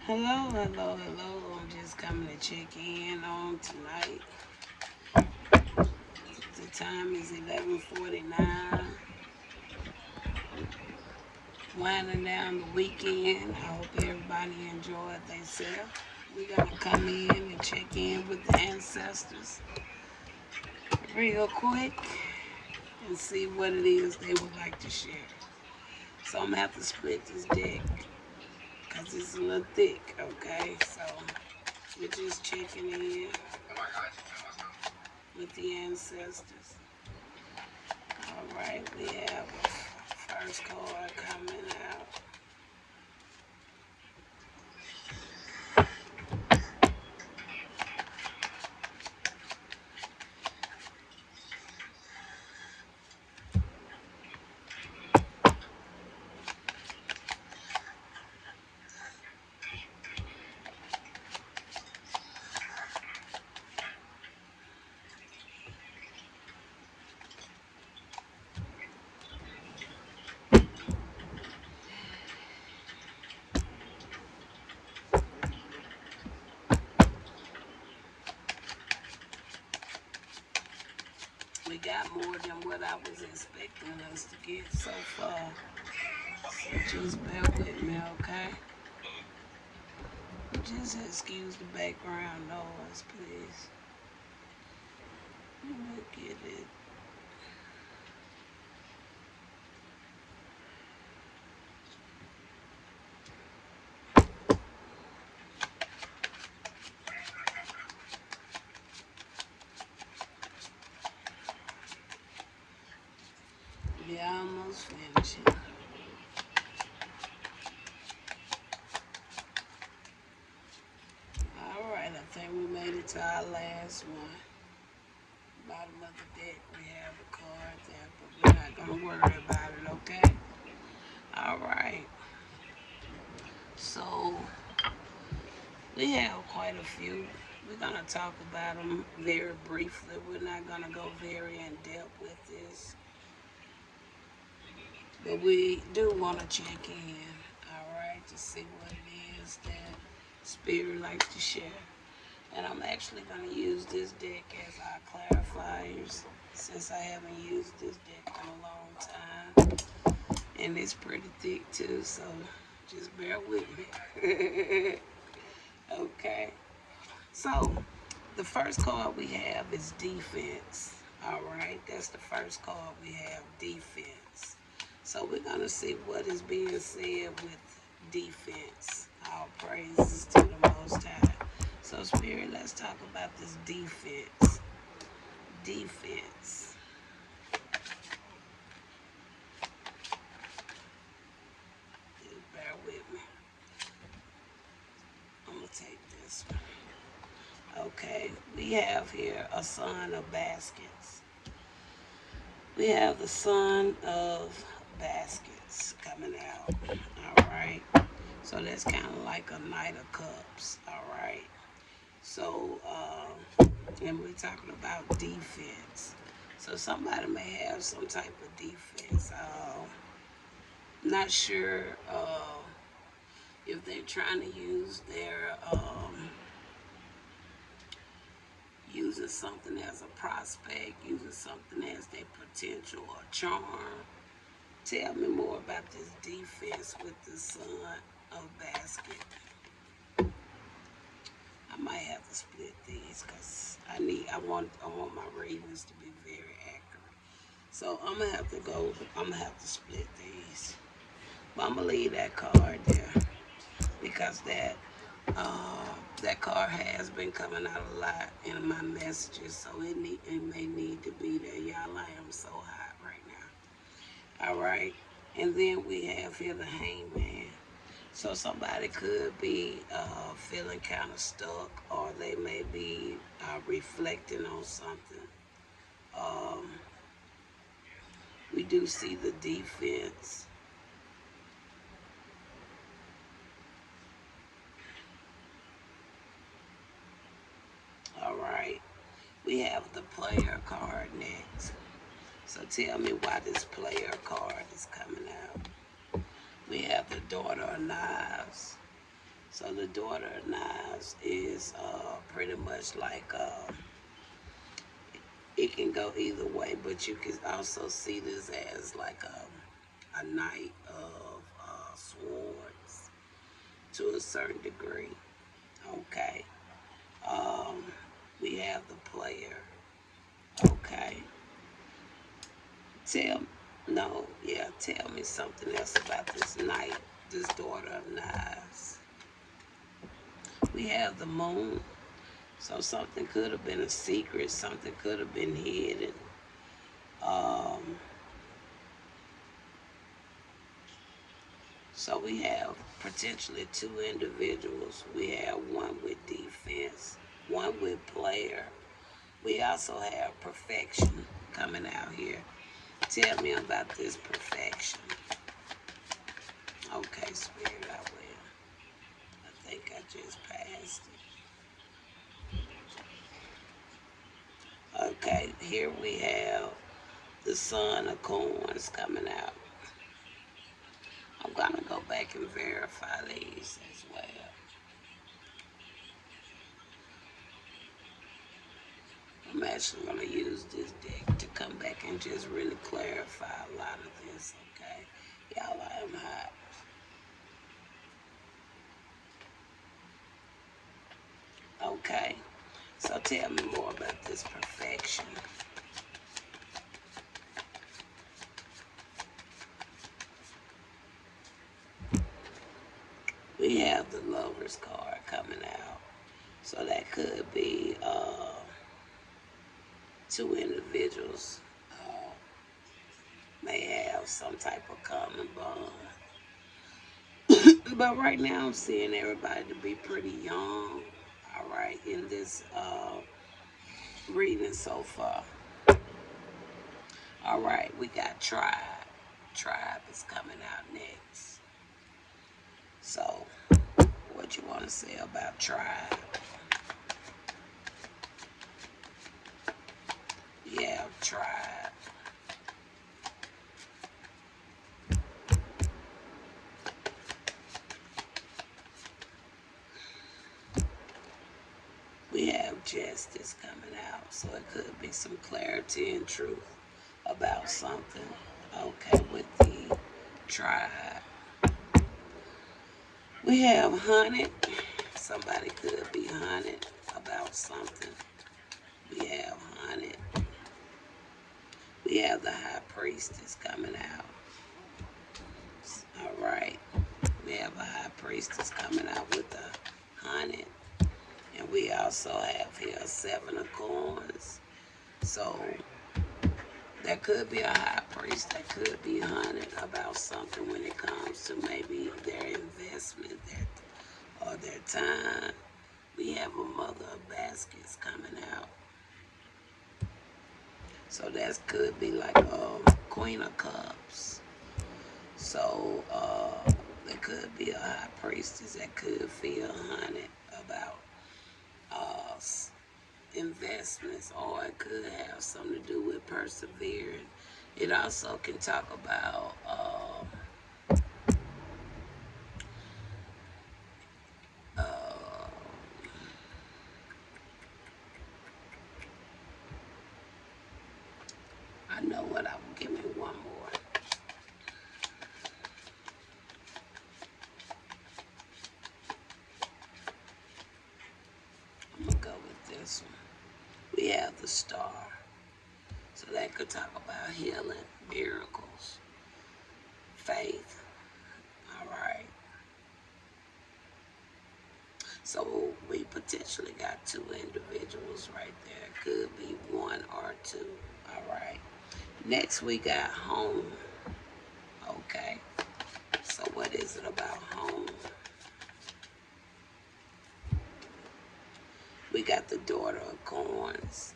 Hello, hello, hello. I'm just coming to check in on tonight. The time is 11:49. Winding down the weekend. I hope everybody enjoyed themselves. We're gonna come in and check in with the ancestors real quick and see what it is they would like to share. So I'm gonna have to split this deck because it's a little thick, okay? So we're just checking in with the ancestors. All right, we have a first card coming out. We got more than what I was expecting us to get so far. So just bear with me, okay? Just excuse the background noise, please. Let me get it. Yeah, almost finishing. Alright, I think we made it to our last one. Bottom of the deck, we have a card there, but we're not going to worry about it, okay? Alright, so we have quite a few. We're going to talk about them very briefly. We're not going to go very in depth with this. But we do want to check in, alright, to see what it is that Spirit likes to share. And I'm actually going to use this deck as our clarifiers since I haven't used this deck in a long time. And it's pretty thick too, so just bear with me. Okay. So, the first card we have is defense. Alright, that's the first card we have, defense. So we're going to see what is being said with defense. All praises to the Most High. So, Spirit, let's talk about this defense. Defense. Just bear with me. I'm going to take this one. Okay, we have here a son of baskets. We have the son of baskets coming out. All right. So that's kind of like a knight of cups. All right. So, and we're talking about defense. So somebody may have some type of defense. Not sure if they're trying to use their using something as a prospect, using something as their potential or charm. Tell me more about this defense with the son of basket. I might have to split these because I want my readings to be very accurate. So I'm gonna have to split these. But I'm gonna leave that card there because that card has been coming out a lot in my messages, so it may need to be there. Y'all, I am so hot right now. All right, and then we have here the hangman. So somebody could be feeling kind of stuck, or they may be reflecting on something. Um, we do see the defense. All right. We have the player card next. So tell me why this player card is coming out. We have the daughter of knives. So So the daughter of knives is pretty much like it can go either way, but you can also see this as like a knight of swords to a certain degree. Okay. Um, we have the player. Okay. Tell no, yeah, tell me something else about this knight, this daughter of knives. We have the moon. So something could have been a secret, something could have been hidden. Um, so we have potentially two individuals. We have one with defense, one with player. We also have perfection coming out here. Tell me about this perfection. Okay, Spirit, I will. I think I just passed it. Okay, here we have the Son of Coins coming out. I'm going to go back and verify these as well. I'm actually going to use this deck to come back and just really clarify a lot of this, okay? Y'all, I am hot. Okay, so tell me more about this perfection. We have the Lover's card coming out. So that could be two individuals may have some type of common bond. But right now I'm seeing everybody to be pretty young, all right, in this reading so far. All right, we got Tribe. Tribe is coming out next. So, what you want to say about Tribe? Yeah, Tribe. We have Justice coming out, so it could be some clarity and truth about something. Okay, with the Tribe. We have Hunted. Somebody could be hunted about something. We have Hunted. We have the High Priestess coming out. All right. We have a High Priestess coming out with the Hunted. And we also have here a Seven of Coins. So there could be a High Priest that could be hunted about something when it comes to maybe their investment or their time. We have a Mother of Baskets coming out. So that could be like a Queen of Cups. So there could be a High Priestess that could feel hunted about investments, or it could have something to do with persevering. It also can talk about I know what I will give me one more. I'm gonna go with this one. We have the Star. So that could talk about healing, miracles, faith. All right. So we potentially got two individuals right there. Could be one or two. All right. Next we got home. Okay. So what is it about home? We got the Daughter of Coins.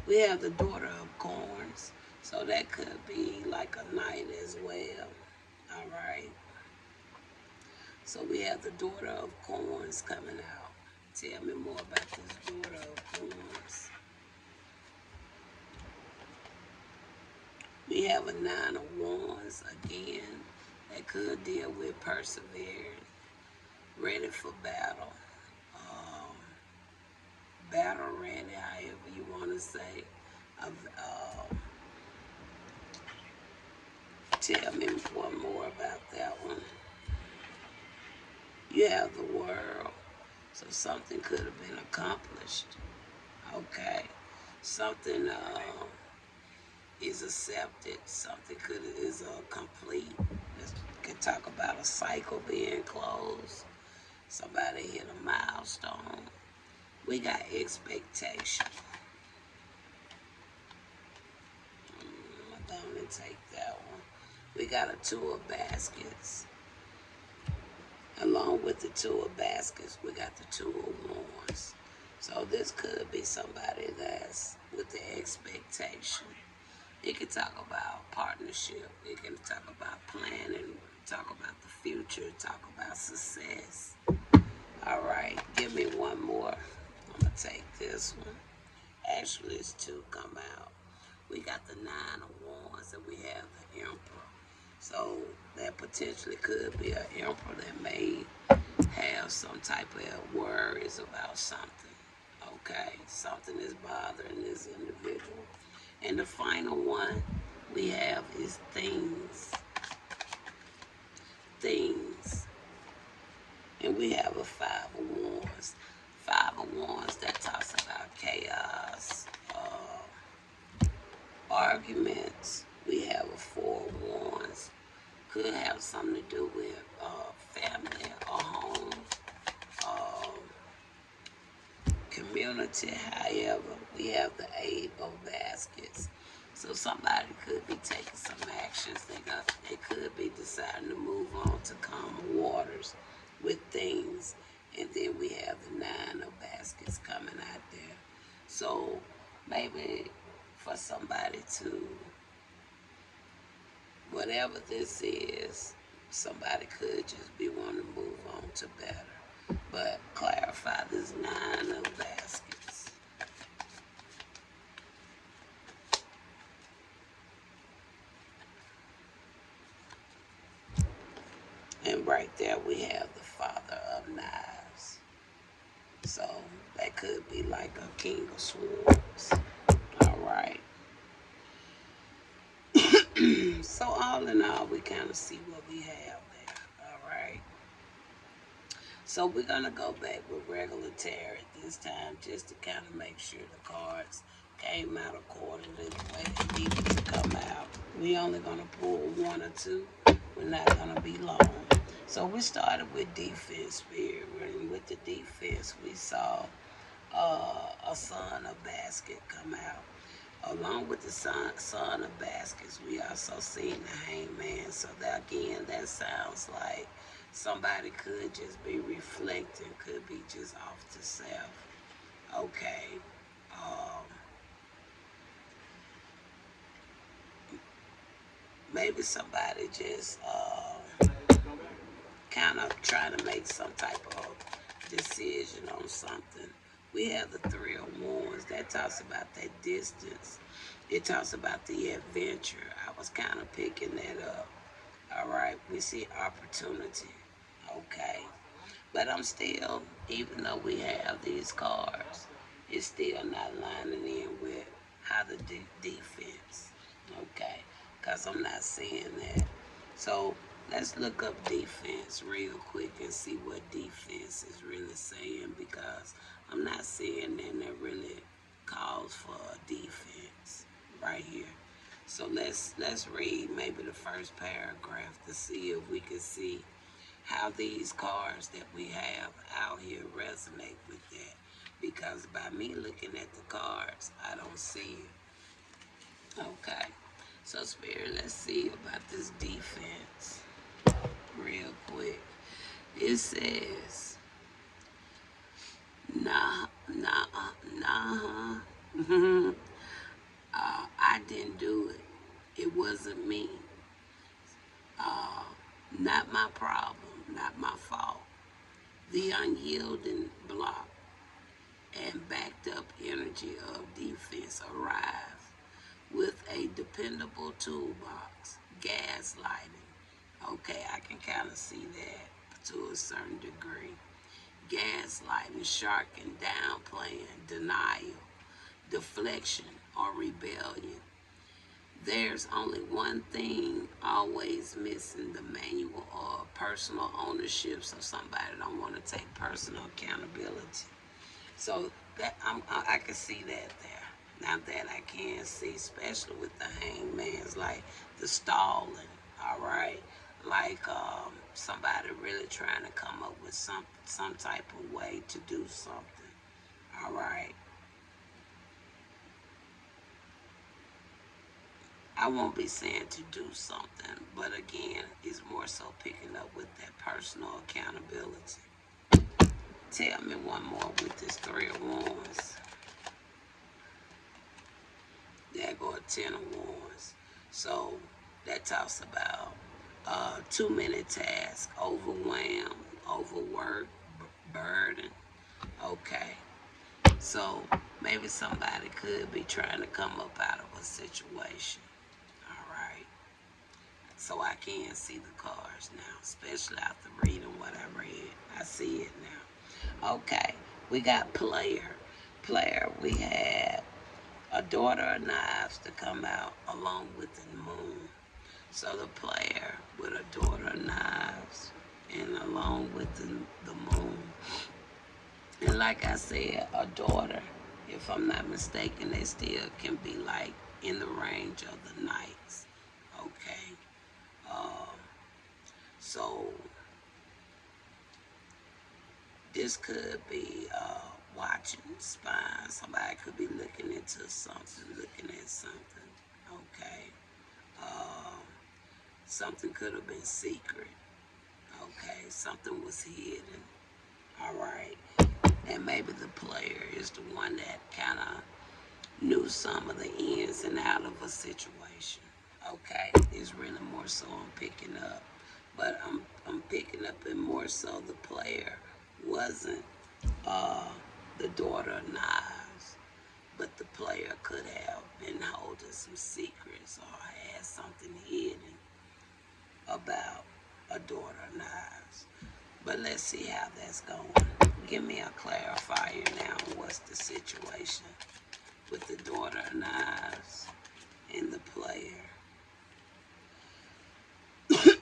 We have the Daughter of Coins. So that could be like a knight as well. All right. So we have the Daughter of Coins coming out. Tell me more about this Daughter of Coins. We have a Nine of Wands again. It could deal with persevering, ready for battle, um, battle ready, however you want to say. Tell me one more about that one. You have the world, so something could have been accomplished. Okay, something is accepted. Something could is complete. Let's could talk about a cycle being closed. Somebody hit a milestone. We got expectation. I'm gonna take that one. We got a two of baskets. Along with the two of baskets, we got the two of wands. So this could be somebody that's with the expectation. It can talk about partnership. It can talk about planning, talk about the future, talk about success. All right, give me one more. I'm going to take this one. Actually, it's two come out. We got the nine of wands and we have the emperor. So that potentially could be an emperor that may have some type of worries about something. Okay, something is bothering this individual. And the final one we have is things. Things. And we have a five of wands. Five of wands that talks about chaos, arguments. We have a four of wands. Could have something to do with family or home, community. However, we have the eight of baskets. So somebody could be taking some actions. They could be deciding to move on to calmer waters with things. And then we have the nine of baskets coming out there. So maybe for somebody to, whatever this is, somebody could just be wanting to move on to better. But clarify this nine of baskets. And right there we have the father of knives. So that could be like a king of swords. All right. So all in all, we kind of see what we have there. All right. So we're going to go back with regular tarot this time just to kind of make sure the cards came out accordingly the way they needed to come out. We only going to pull one or two. We're not going to be long. So we started with defense, spirit. And with the defense, we saw a son of basket come out. Along with the son of baskets, we also seen the hangman. So that again, that sounds like somebody could just be reflecting, could be just off to self. Okay. Maybe somebody just kind of trying to make some type of decision on something. We have the three of wands. That talks about that distance. It talks about the adventure. I was kind of picking that up. All right. We see opportunity. Okay. But I'm still, even though we have these cards, it's still not lining in with how to do defense. Okay. Because I'm not seeing that. So let's look up defense real quick and see what defense is really saying, because I'm not seeing that that really calls for a defense right here. So let's read maybe the first paragraph to see if we can see how these cards that we have out here resonate with that. Because by me looking at the cards, I don't see it. Okay. So Spirit, let's see about this defense real quick. It says, nah, nah, nah. I didn't do it. It wasn't me. Not my problem, not my fault. The unyielding block and backed up energy of defense arrived with a dependable toolbox, gaslighting. Okay, I can kind of see that to a certain degree. Gaslighting, sharking, downplaying, denial, deflection, or rebellion. There's only one thing always missing: the manual or personal ownership. So somebody don't want to take personal accountability. So that I can see that there. Now that I can see, especially with the hangman's, like the stalling. All right, like somebody really trying to come up with some type of way to do something. All right. I won't be saying to do something, but again, it's more so picking up with that personal accountability. Tell me one more with this Three of Wands. There go a Ten of Wands. So that talks about too many tasks, overwhelmed, overworked, burden. Okay. So maybe somebody could be trying to come up out of a situation. All right. So I can see the cards now, especially after reading what I read. I see it now. Okay, we got player. Player, we have a daughter of knives to come out along with the moon. So the player with a daughter of knives and along with the moon. And like I said, a daughter, if I'm not mistaken, they still can be like in the range of the knights. Okay. Um, so this could be watching, spying. Somebody could be looking into something, looking at something. Okay. Um, something could have been secret. Okay. Something was hidden. All right. And maybe the player is the one that kind of knew some of the ins and out of a situation. Okay. It's really more so I'm picking up. But I'm picking up and more so the player wasn't uh, the daughter of knives, but the player could have been holding some secrets or had something hidden about a daughter of knives. But let's see how that's going. Give me a clarifier now. What's the situation with the daughter of knives and the player?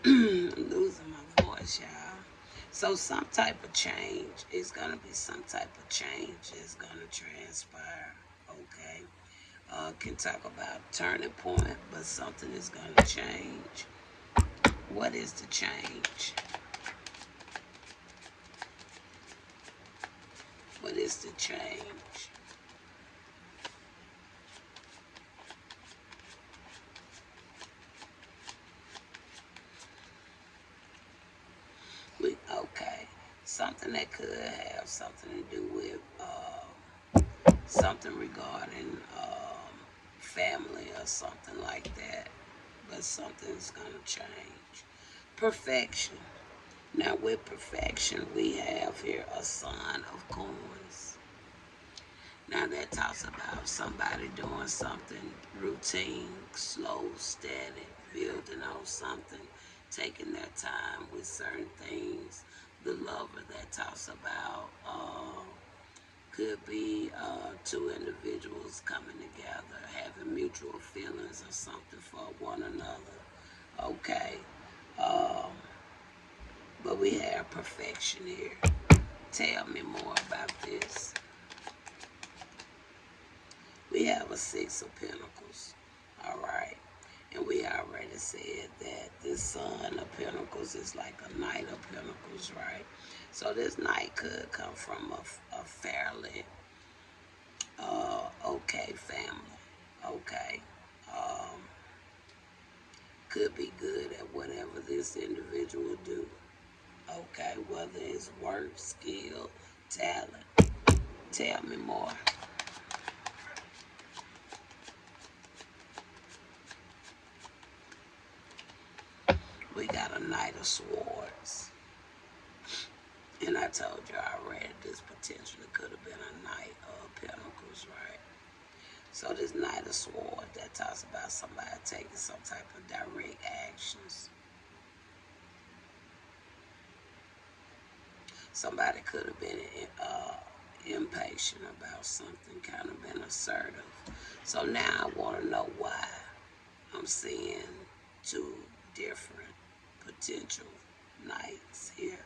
I'm losing my voice, y'all. So some type of change is gonna be some type of change is gonna transpire. Okay. Can talk about turning point, but something is gonna change. What is the change? What is the change? Okay. Something that could have something to do with something regarding family or something like that. But something's gonna change. Perfection. Now with perfection, we have here a son of coins. Now that talks about somebody doing something routine, slow, steady, building on something, taking their time with certain things. The lover that talks about could be two individuals coming together, having mutual feelings or something for one another. Okay. Um, but we have perfection here. Tell me more about this. We have a Six of Pentacles. All right. And we already said that this Son of Pentacles is like a Knight of Pentacles, right? So this Knight could come from a fairly okay family. Okay. Um, could be good at whatever this individual do. Okay. Whether it's work, skill, talent. Tell me more. We got a Knight of Swords. And I told you already this potentially could have been a Knight of Pentacles, right? So this Knight of Swords that talks about somebody taking some type of direct actions. Somebody could have been impatient about something, kind of been assertive. So now I want to know why I'm seeing two different potential knights here.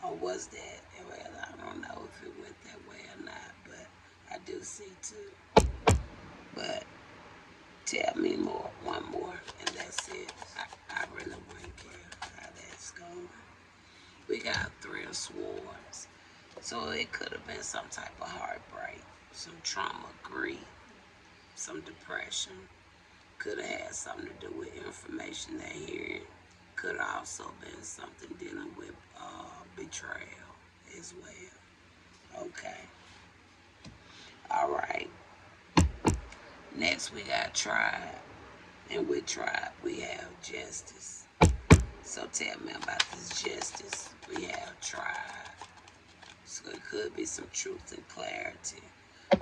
Or was that, well, I don't know if it went that way or not, but I do see two. But tell me more, one more, and that's it. I really wouldn't care how that's going. We got three of swords. So it could have been some type of heartbreak, some trauma, grief, some depression. Could have had something to do with information they hear. Could have also been something dealing with betrayal as well. Okay. All right. Next we got tribe. And with tribe we have justice. So tell me about this justice. We have tribe. So it could be some truth and clarity.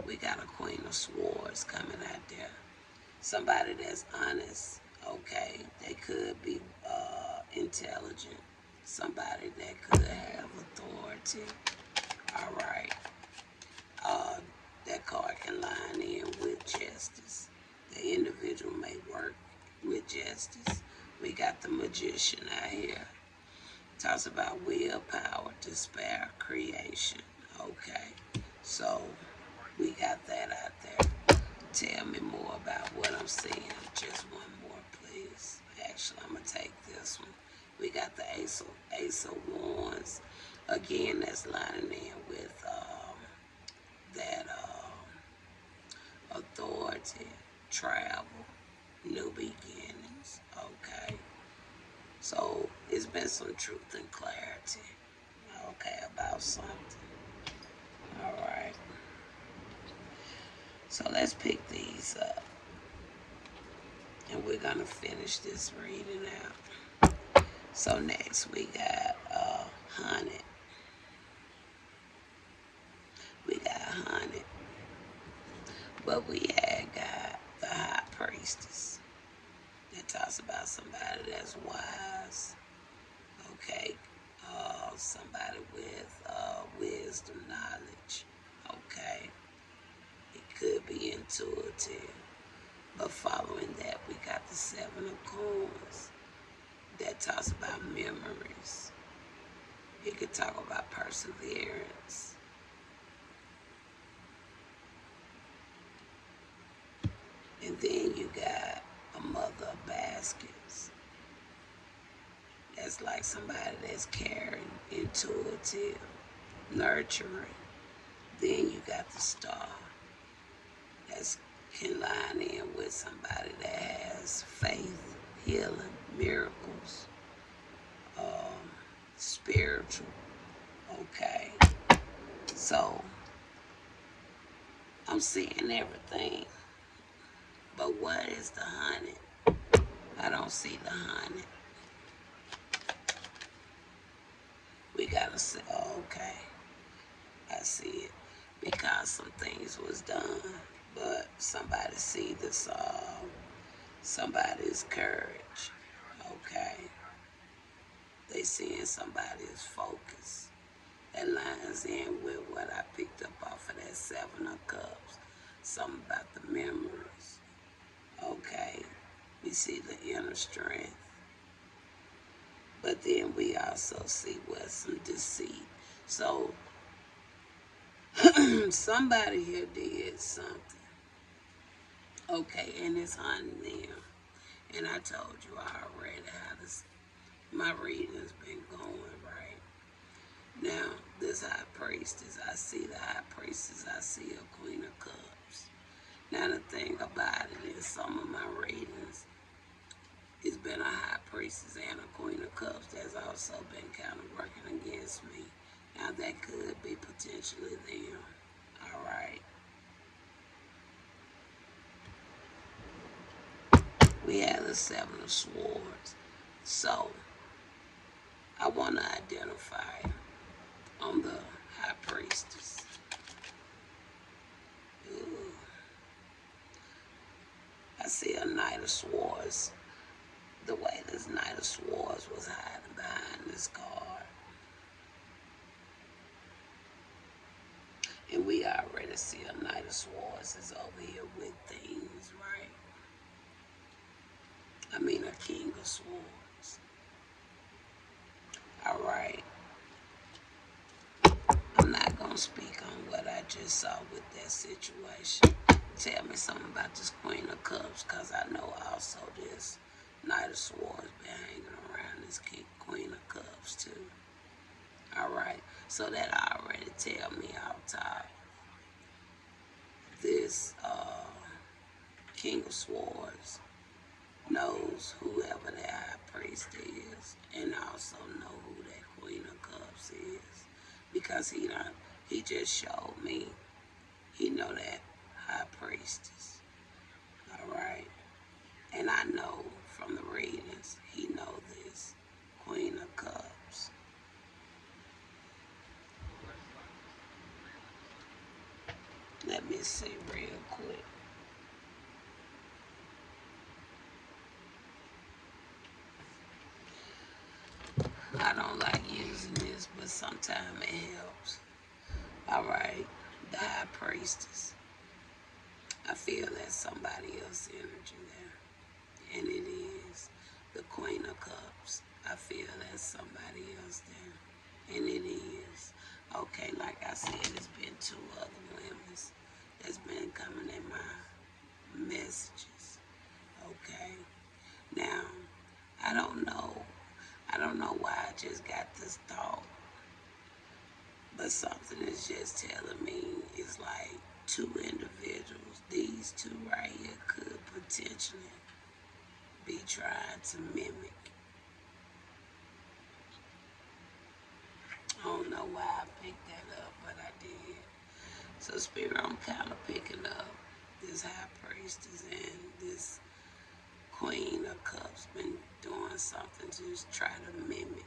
We got a Queen of Swords coming out there. Somebody that's honest. Okay. They could be intelligent. Somebody that could have authority. All right. That card can line in with justice. The individual may work with justice. We got the Magician out here. Talks about willpower, despair, creation. Okay. So we got that out there. Tell me more about what I'm seeing. Just one more, please. Actually, I'm going to take this one. We got the Ace of Wands. Again, that's lining in with that authority, travel, new beginnings. Okay. So it's been some truth and clarity. Okay, about something. All right. So let's pick these up. And we're going to finish this reading out. So next we got Hunted. We got Hunted. But we had got the High Priestess. That talks about somebody that's wise. Okay. Somebody with wisdom, knowledge. Okay. It could be intuitive. But following that, we got the Seven of Coins. That talks about memories. It could talk about perseverance. And then you got a Mother of Baskets. That's like somebody that's caring, intuitive, nurturing. Then you got the Star. That's can line in with somebody that has faith, healing, miracles, spiritual. Okay. So I'm seeing everything. But what is the Hunted? I don't see the Hunted. We gotta say, oh, okay. I see it. Because some things was done. But somebody see this, somebody's courage. Okay. They seeing somebody's focus. That lines in with what I picked up off of that Seven of Cups. Something about the memories. Okay. We see the inner strength. But then we also see what some deceit. So somebody here did something. Okay, and it's hunting them. And I told you already how my reading's been going, right? Now, this High Priestess, I see the High Priestess, I see a Queen of Cups. Now, the thing about it is some of my readings, it's been a High Priestess and a Queen of Cups that's also been kind of working against me. Now, that could be potentially them. All right. We have the Seven of Swords. So, I want to identify on the High Priestess. Ooh. I see a Knight of Swords. the way this Knight of Swords was hiding behind this card. And we already see a Knight of Swords is over here with things, right? I mean a King of Swords. Alright. I'm not going to speak on what I just saw with that situation. Tell me something about this Queen of Cups, because I know also this Knight of Swords been hanging around this Queen of Cups too. Alright, so that already tell me off top. This King of Swords knows whoever that High Priest is, and also know who that Queen of Cups is, because he just showed me he know that High Priestess. Alright, and I know from the readings he know this Queen of Cups. Let me see real quick. I don't like using this, but sometimes it helps. Alright, the High Priestess. I feel that's somebody else's energy there. And it is the Queen of Cups. I feel that's somebody else there. And it is. Okay, like I said, it's been 2 other women that's been coming in my messages. Okay. Now, I don't know why I just got this thought, but something is just telling me it's like 2 individuals. These 2 right here could potentially be trying to mimic. I don't know why I picked that up, but I did. So Spirit, I'm kind of picking up this High Priestess and this Queen of Cups been doing something to just try to mimic.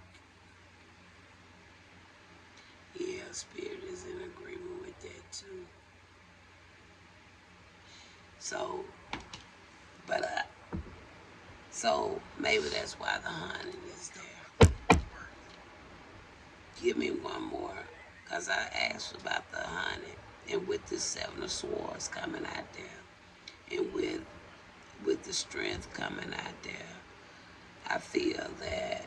Yeah, Spirit is in agreement with that too. So, so maybe that's why the hunting is there. Give me one more, because I asked about the hunting, and with the 7 of Swords coming out there, and with the strength coming out there, I feel that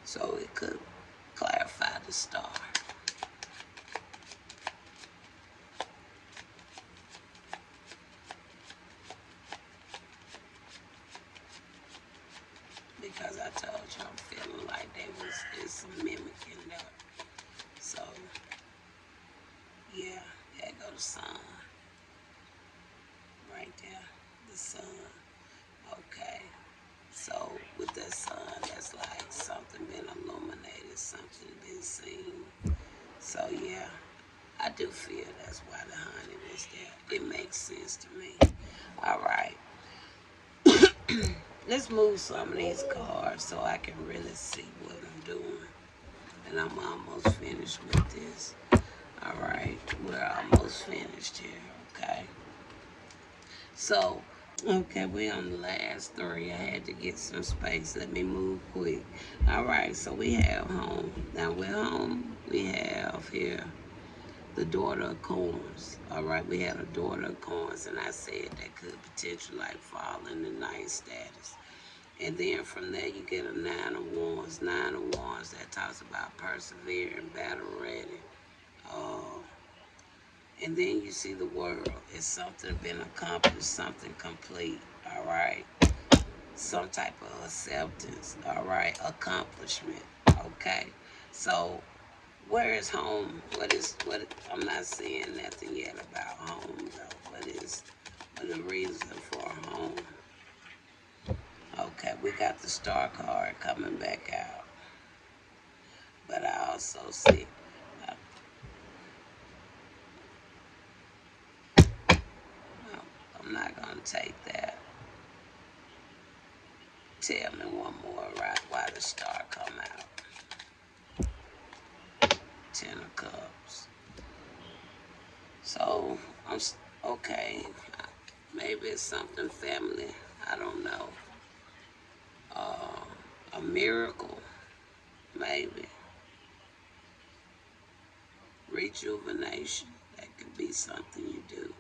so it could clarify the star. Because I told you I'm feeling like there's some mimicking there. So, yeah, there go the sun. Right there, the sun. Okay. So, with that sun, that's like something been illuminated, something been seen. So, yeah, I do feel that's why the honey is there. It makes sense to me. All right. Let's move some of these cards so I can really see what I'm doing. And I'm almost finished with this. All right, we're almost finished here, okay? So, okay, we're on the last 3. I had to get some space. Let me move quick. All right, so we have home. Now, with home, we have here the Daughter of Coins. All right, we had a Daughter of Coins, and I said that could potentially like fall in the 9th status. And then from there, you get a 9 of Wands. 9 of Wands, that talks about persevering, battle ready. And then you see the world. It's something been accomplished, something complete, all right? Some type of acceptance, all right? Accomplishment, okay? So, where is home? I'm not seeing nothing yet about home, though. What the reason for home? Okay, we got the Star card coming back out. But I also see, I'm not going to take that. tell me one more, right? Why the star come out? 10 of Cups. So, okay. Maybe it's something family. I don't know. A miracle, maybe. Rejuvenation. That could be something you do.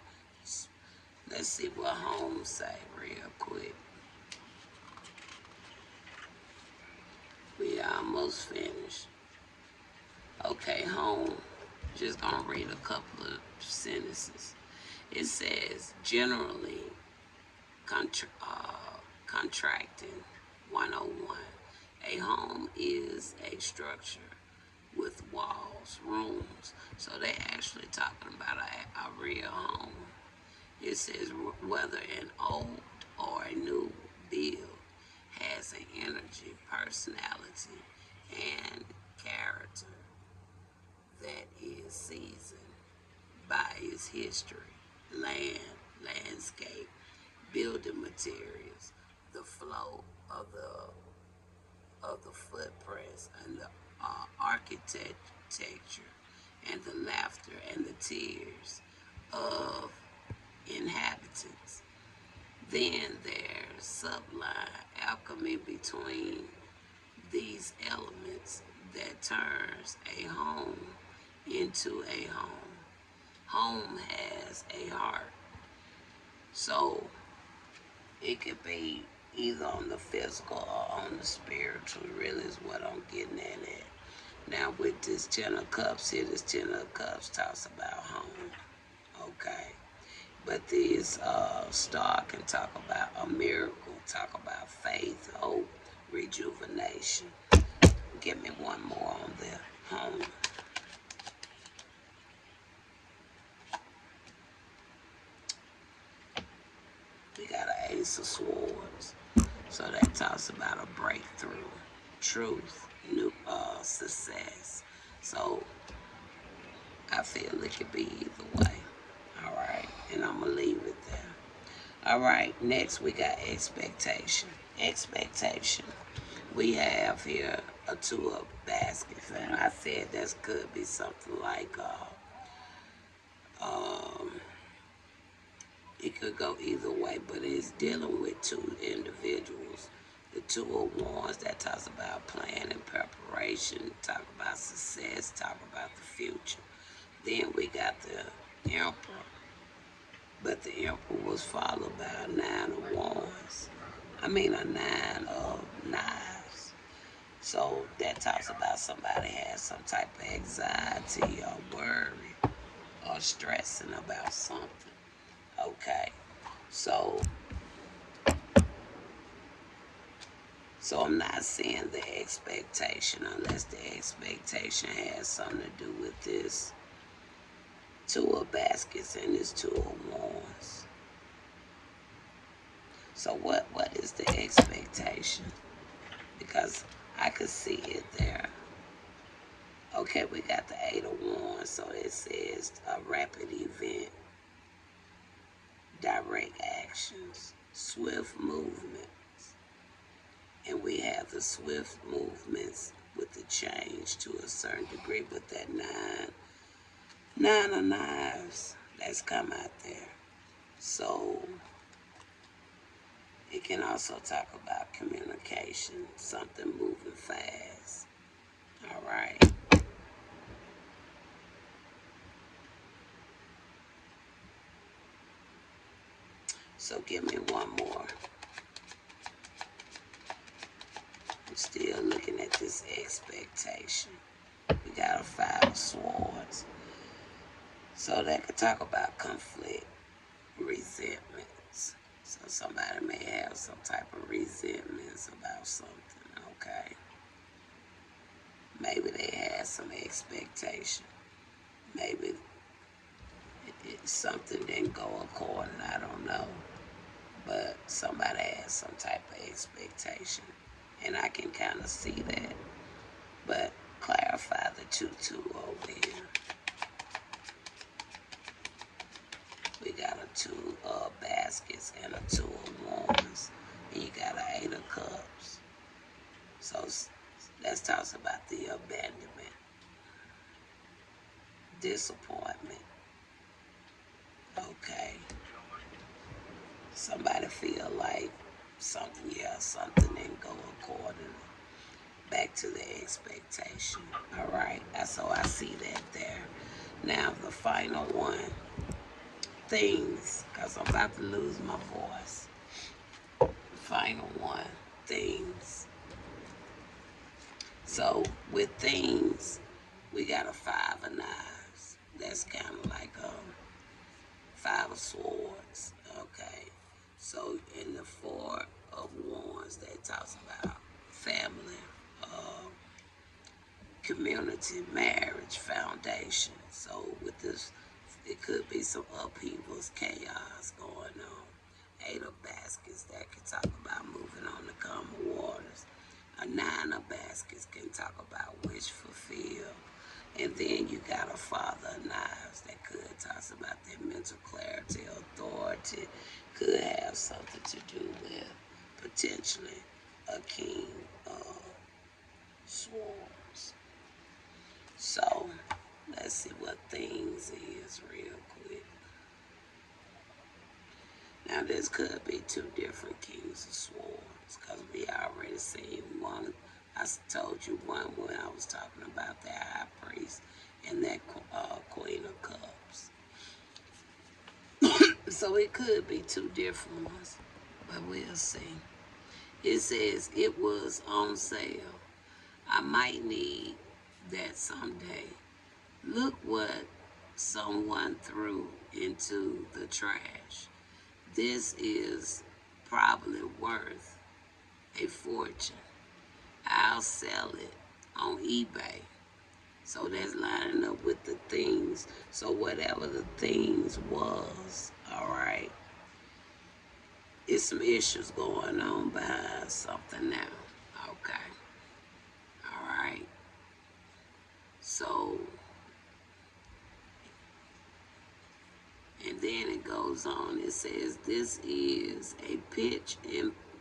Let's see what home say real quick. We almost finished. Okay, home. Just gonna read a couple of sentences. It says, generally, contracting 101. A home is a structure with walls, rooms. So they actually talking about a real home. It says whether an old or a new build has an energy, personality, and character that is seasoned by its history, landscape, building materials, the flow of the footprints, and the architecture, and the laughter and the tears of inhabitants. Then there's sublime alchemy between these elements that turns a home into a home. Home has a heart. So it could be either on the physical or on the spiritual, really is what I'm getting at. Now with this 10 of Cups here, this 10 of Cups talks about home. Okay. But this star can talk about a miracle, talk about faith, hope, rejuvenation. Give me one more on the home. We got an Ace of Swords. So that talks about a breakthrough, truth, new success. So I feel it could be either way. All right, and I'm gonna leave it there. All right, next we got expectation. Expectation. We have here a 2 of baskets, and I said this could be something like it could go either way, but it's dealing with two individuals. The 2 of Wands, that talks about plan and preparation, talk about success, talk about the future. Then we got the Emperor, but the Emperor was followed by a 9 of Wands. I mean a 9 of Knives. So that talks about somebody has some type of anxiety or worry or stressing about something. Okay, so I'm not seeing the expectation unless the expectation has something to do with this 2 of baskets and this 2 of wands. So what is the expectation? Because I could see it there. Okay, we got the 8 of wands, so it says a rapid event, direct actions, swift movements. And we have the swift movements with the change to a certain degree with that 9 of knives that's come out there. So it can also talk about communication, something moving fast. All right. So give me one more. I'm still looking at this expectation. We got a 5 of swords. So that could talk about conflict, resentments. So somebody may have some type of resentments about something, okay? Maybe they had some expectation. Maybe something didn't go according, I don't know. But somebody has some type of expectation. And I can kind of see that. But clarify the 2-2 over here. We got a 2 of baskets and a 2 of wands. and you got an Eight of Cups. So let's talk about the abandonment, disappointment. Okay, somebody feel like something didn't go accordingly back to the expectation. All right, so I see that there. Now the final one, things, because I'm about to lose my voice. Final one, things. So with things, we got a Five of Knives. That's kind of like a Five of Swords. Okay. So in the Four of Wands, that talks about family, community, marriage, foundation. So with this, it could be some upheavals, chaos going on. Eight of Baskets, that can talk about moving on to calmer waters. A Nine of Baskets can talk about wish fulfilled. And then you got a Father of Knives that could talk about their mental clarity, authority, could have something to do with potentially a King of Swords. So let's see what things is real quick. Now this could be two different Kings of Swords because we already seen one. I told you one when I was talking about that High Priest and that Queen of Cups. So it could be two different ones, but we'll see. It says it was on sale. I might need that someday. Look what someone threw into the trash. This is probably worth a fortune. I'll sell it on eBay. So that's lining up with the things. So whatever the things was, all right, it's some issues going on behind something now. Okay. All right. So, and then it goes on. It says, this is a pitch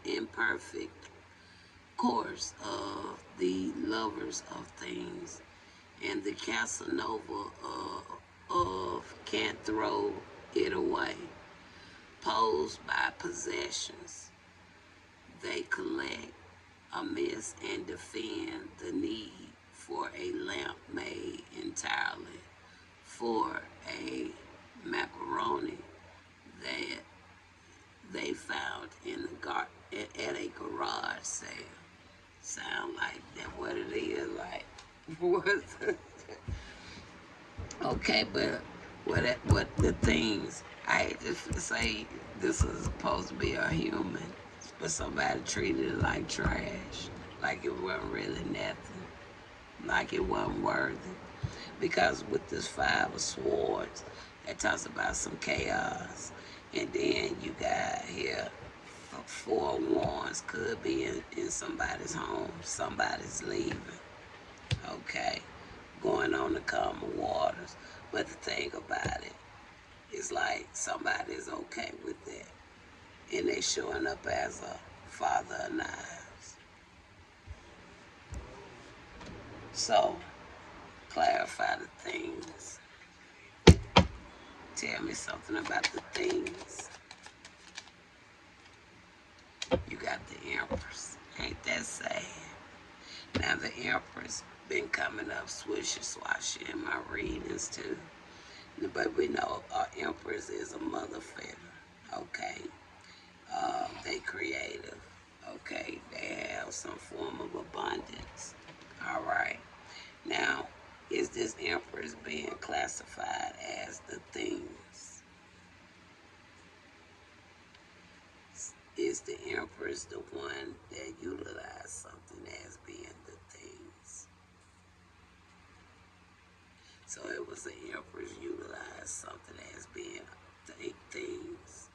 imperfect course of the lovers of things and the Casanova of can't throw it away. Posed by possessions, they collect amiss and defend the need for a lamp made entirely for a macaroni that they found in at a garage sale. Sound like that what it is, like okay, but what the things, I hate to say this is supposed to be a human, but somebody treated it like trash, like it wasn't really nothing, like it wasn't worthy. Because with this Five of Swords, that talks about some chaos. And then you got here, Four of Wands could be in somebody's home. Somebody's leaving. Okay. Going on the calmer waters. But the thing about it is like somebody's okay with that. And they showing up as a Father of Knives. So, clarify the things. Tell me something about the things. You got the Empress. Ain't that sad? Now the Empress been coming up swishy swashy in my readings too. But we know Empress is a mother figure. Okay. They creative. Okay. They have some form of abundance. All right. Now, is this Empress being classified as the things? Is the Empress the one that utilized something as being the things? So it was the Empress utilized something as being things.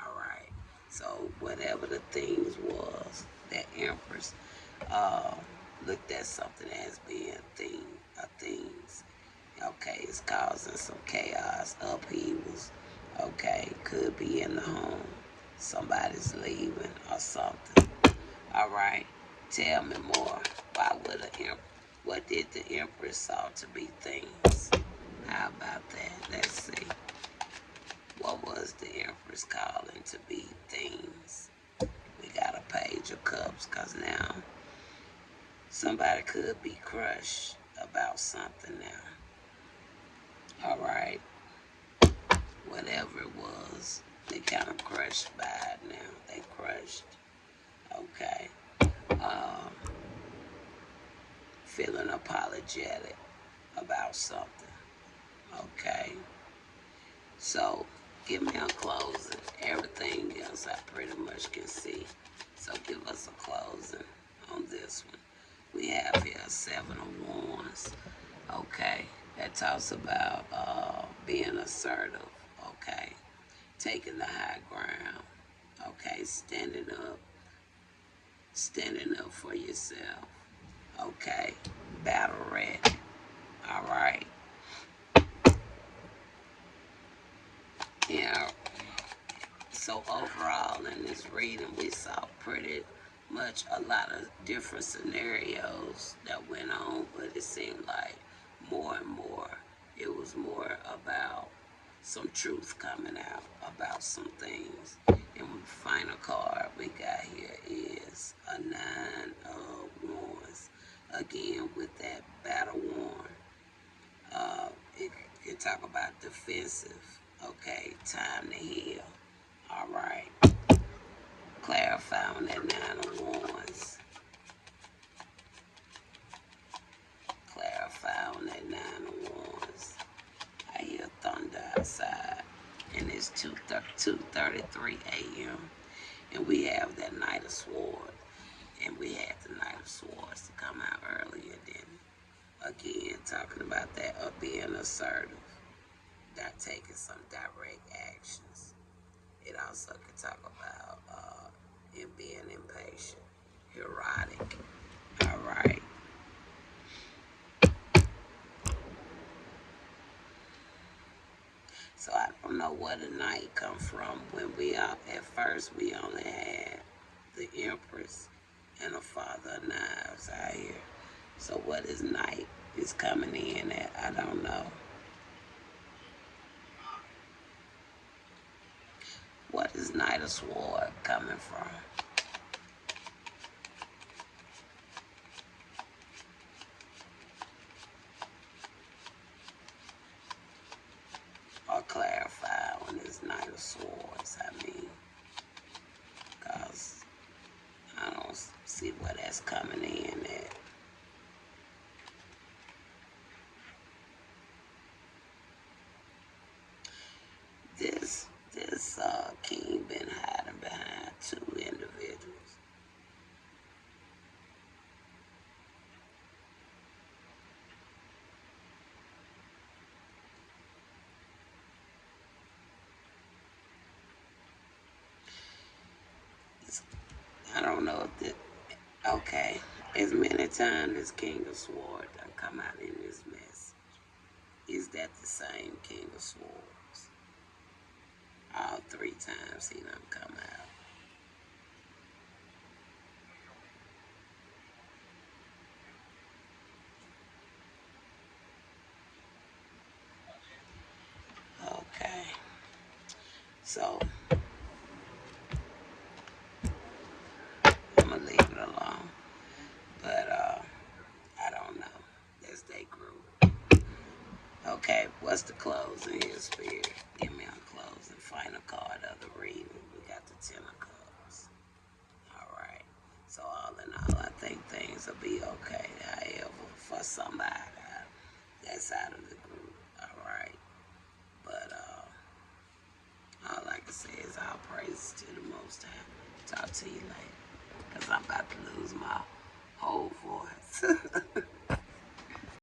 All right. So whatever the things was, that Empress looked at something as being things. Okay, it's causing some chaos, upheavals. Okay, could be in the home. somebody's leaving or something. All right. Tell me more. What did the Empress saw to be things? How about that? Let's see. What was the Empress calling to be things? We got a page of cups because now somebody could be crushed about something now. All right. Whatever it was, they kind of crushed by it now. They crushed. Okay. Um, Feeling apologetic about something. Okay. So, give me a closing. Everything else I pretty much can see. So, give us a closing on this one. We have here 7 of Wands. Okay. That talks about being assertive. Okay. Taking the high ground. Okay. Standing up for yourself. Okay. Battle ready. All right. Yeah. So overall in this reading, we saw pretty much a lot of different scenarios that went on, but it seemed like more and more it was more about some truth coming out about some things. And the final card we got here is a 9 of Wands. Again, with that battle worn, it can talk about defensive. Okay, time to heal. All right. Clarify on that 9 of Wands. Clarify on that 9 of Wands. I hear thunder outside. And it's 2:33 a.m. And we have that Knight of Swords. And we had the Knight of Swords to come out earlier. Then again, talking about that of being assertive. Not taking some direct actions. It also could talk about it being impatient, erotic. All right. So I don't know where the Knight come from. When at first we only had the Empress and a Father of Knives out here. So what is Knight is coming in at? I don't know. What is Knight of Sword coming from? Or clarify on this Knight of Swords, I mean. Because I don't see where that's coming in at. This king been hiding behind 2 individuals. I don't know if this, okay, as many times as King of Swords done come out in this mess, is that the same King of Swords? All 3 times he done come out. Okay, so I'm gonna leave it alone. But I don't know. That's their group. Okay, what's the closing here, Spirit? Give me a closing. Final card of the reading. We got the 10 of Cups. All right. So all in all, I think things will be okay. However, for somebody that's out of the group, all right. But all I can say is all praise to the Most High. Talk to you later, cause I'm about to lose my whole voice.